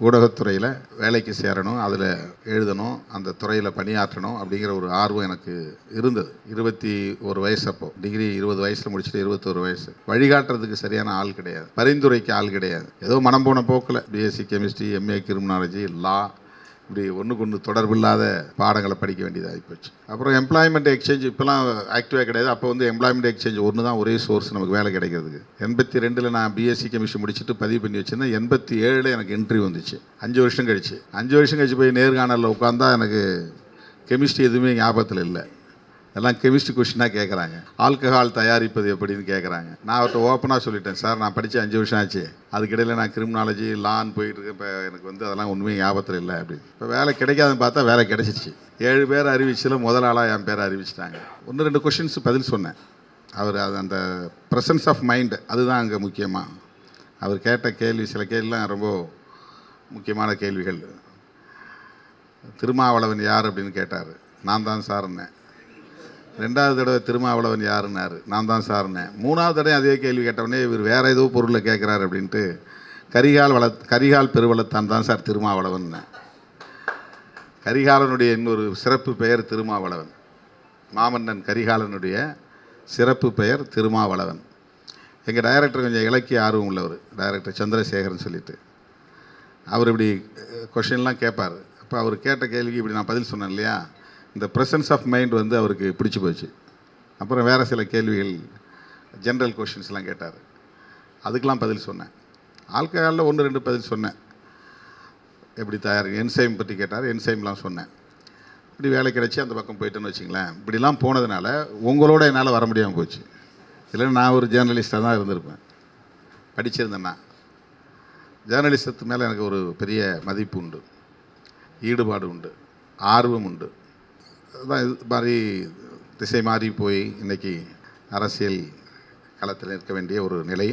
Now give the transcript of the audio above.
ஊடகத்துறையில் வேலைக்கு சேரணும், அதில் எழுதணும், அந்த துறையில் பணியாற்றணும் அப்படிங்கிற ஒரு ஆர்வம் எனக்கு இருந்தது. 21 வயசு, அப்போது டிகிரி 20 வயசில் முடிச்சுட்டு 21 வயசு. வழிகாட்டுறதுக்கு சரியான ஆள் கிடையாது, பரிந்துரைக்கு ஆள் கிடையாது. ஏதோ மனம் போன போக்கில் பிஎஸ்சி கெமிஸ்ட்ரி, எம்ஏ கிரிமினாலஜி, லா, இப்படி ஒன்றுக்கு ஒன்று தொடர்பில்லாத பாடங்களை படிக்க வேண்டியதாக போச்சு. அப்புறம் எம்ப்ளாய்மெண்ட் எக்ஸ்சேஞ்ச் இப்போலாம் ஆக்டிவாக கிடையாது. அப்போ வந்து எம்ப்ளாய்மெண்ட் எக்ஸ்சேஞ்ச் ஒன்று தான் ஒரே சோர்ஸ் நமக்கு வேலை கிடைக்கிறதுக்கு. 82 நான் பிஎஸ்சி கெமிஸ்ட்ரி முடிச்சுட்டு பதிவு பண்ணி வச்சுருந்தேன். 87 எனக்கு இன்டர்வியூ வந்துச்சு. 5 வருஷம் கழிச்சு போய் நேர்காணலில் உட்காந்தா எனக்கு கெமிஸ்ட்ரி எதுவுமே ஞாபகத்தில் இல்லை. எல்லாம் கெமிஸ்ட்ரி கொஷினாக கேட்குறாங்க. ஆல்கஹால் தயாரிப்பது எப்படின்னு கேட்குறாங்க. நான் அவர்கிட்ட ஓப்பனாக சொல்லிட்டேன், சார் நான் படித்து 5 வருஷம் ஆச்சு, அதுக்கிடையில் நான் கிரிமினாலஜி லான்னு போயிட்டுருக்கேன், இப்போ எனக்கு வந்து அதெல்லாம் ஒன்றுமே ஞாபகத்தில் இல்லை அப்படின்னு. இப்போ வேலை கிடைக்காதுன்னு பார்த்தா வேலை கிடைச்சிச்சு. 7 பேர் அறிவிச்சில் முதல் ஆளாக என் பேரை அறிவிச்சிட்டாங்க. 1-2 கொஷின்ஸ் பதில் சொன்னேன். அவர் அது அந்த ப்ரெசன்ஸ் ஆஃப் மைண்டு அதுதான் அங்கே முக்கியமாக. அவர் கேட்ட கேள்வி, சில கேள்விலாம் ரொம்ப முக்கியமான கேள்விகள். திருமாவளவன் யார் அப்படின்னு கேட்டார். நான் தான் சார்னேன். 2வது தடவை திருமாவளவன் யாருன்னாரு. நான் தான் சார்னேன். 3வது தடவை அதே கேள்வி கேட்டவுடனே இவர் வேறு ஏதோ பொருளை கேட்குறாரு அப்படின்ட்டு கரிகால் பெருவளத்தான் தான் சார் திருமாவளவன். கரிகாலனுடைய இன்னொரு சிறப்பு பெயர் திருமாவளவன். மாமன்னன் கரிகாலனுடைய சிறப்பு பெயர் திருமாவளவன். எங்கள் டைரக்டர் கொஞ்சம் இலக்கிய ஆர்வம் உள்ளவர், டைரக்டர் சந்திரசேகரன் சொல்லிட்டு. அவர் இப்படி கொஷின்லாம் கேட்பார். அப்போ அவர் கேட்ட கேள்விக்கு இப்படி நான் பதில் சொன்னேன் இல்லையா, இந்த ப்ரெசன்ஸ் ஆஃப் மைண்ட் வந்து அவருக்கு பிடிச்சி போச்சு. அப்புறம் வேறு சில கேள்விகள், ஜென்ரல் கொஷின்ஸ்லாம் கேட்டார். அதுக்கெலாம் பதில் சொன்னேன். ஆல்கஹாலில் 1-2 பதில் சொன்னேன். எப்படி தயார், என்சைம் பற்றி கேட்டார், என்சைம்லாம் சொன்னேன். இப்படி வேலை கிடச்சி அந்த பக்கம் போயிட்டேன்னு வச்சிங்களேன். இப்படிலாம் போனதுனால உங்களோட என்னால் வர முடியாமல் போச்சு. இல்லைன்னா நான் ஒரு ஜேர்னலிஸ்டாக தான் இருந்திருப்பேன். படிச்சிருந்தேன்னா ஜேர்னலிசத்து மேலே எனக்கு ஒரு பெரிய மதிப்பு உண்டு, ஈடுபாடு உண்டு, ஆர்வம் உண்டு. அதுதான் இது மாதிரி திசை மாறி போய் இன்றைக்கி அரசியல் களத்தில் இருக்க வேண்டிய ஒரு நிலை.